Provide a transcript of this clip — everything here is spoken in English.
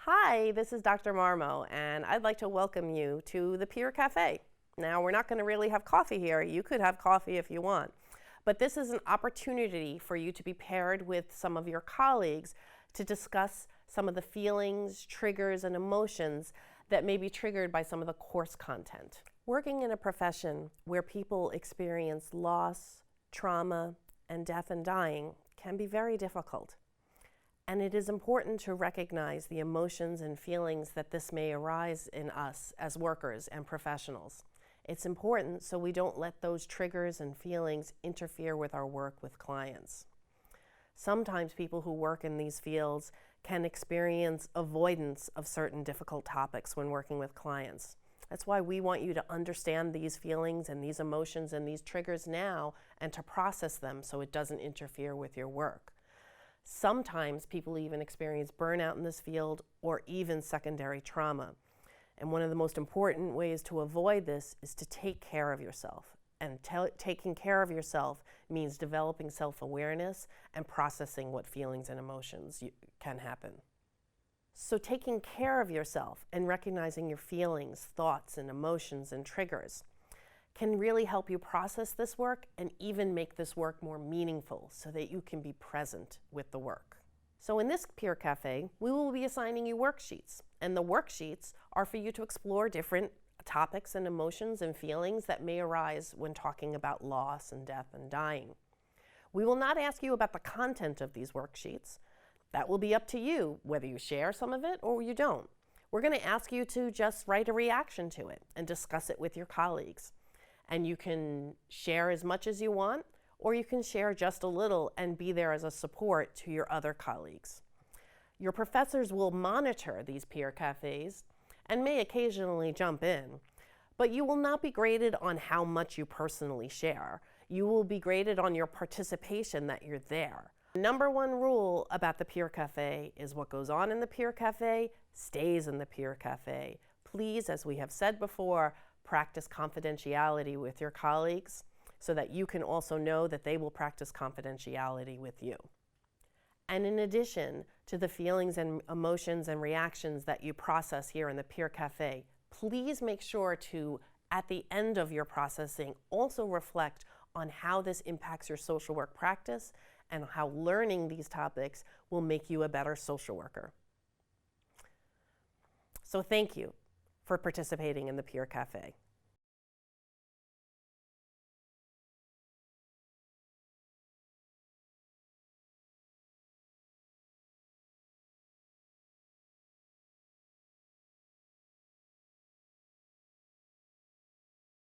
Hi, this is Dr. Marmo, and I'd like to welcome you to the Peer Cafe. Now, we're not going to really have coffee here. You could have coffee if you want. But this is an opportunity for you to be paired with some of your colleagues to discuss some of the feelings, triggers, and emotions that may be triggered by some of the course content. Working in a profession where people experience loss, trauma, and death and dying can be very difficult. And it is important to recognize the emotions and feelings that this may arise in us as workers and professionals. It's important so we don't let those triggers and feelings interfere with our work with clients. Sometimes people who work in these fields can experience avoidance of certain difficult topics when working with clients. That's why we want you to understand these feelings and these emotions and these triggers now and to process them so it doesn't interfere with your work. Sometimes people even experience burnout in this field or even secondary trauma. And one of the most important ways to avoid this is to take care of yourself. And taking care of yourself means developing self-awareness and processing what feelings and emotions can happen. So taking care of yourself and recognizing your feelings, thoughts, and emotions and triggers can really help you process this work and even make this work more meaningful so that you can be present with the work. So in this Peer Cafe, we will be assigning you worksheets, and the worksheets are for you to explore different topics and emotions and feelings that may arise when talking about loss and death and dying. We will not ask you about the content of these worksheets. That will be up to you, whether you share some of it or you don't. We're going to ask you to just write a reaction to it and discuss it with your colleagues. And you can share as much as you want, or you can share just a little and be there as a support to your other colleagues. Your professors will monitor these peer cafes and may occasionally jump in, but you will not be graded on how much you personally share. You will be graded on your participation that you're there. Number one rule about the peer cafe is what goes on in the peer cafe stays in the peer cafe. Please, as we have said before, practice confidentiality with your colleagues so that you can also know that they will practice confidentiality with you. And in addition to the feelings and emotions and reactions that you process here in the Peer Cafe, please make sure to, at the end of your processing, also reflect on how this impacts your social work practice and how learning these topics will make you a better social worker. So thank you for participating in the Peer Cafe.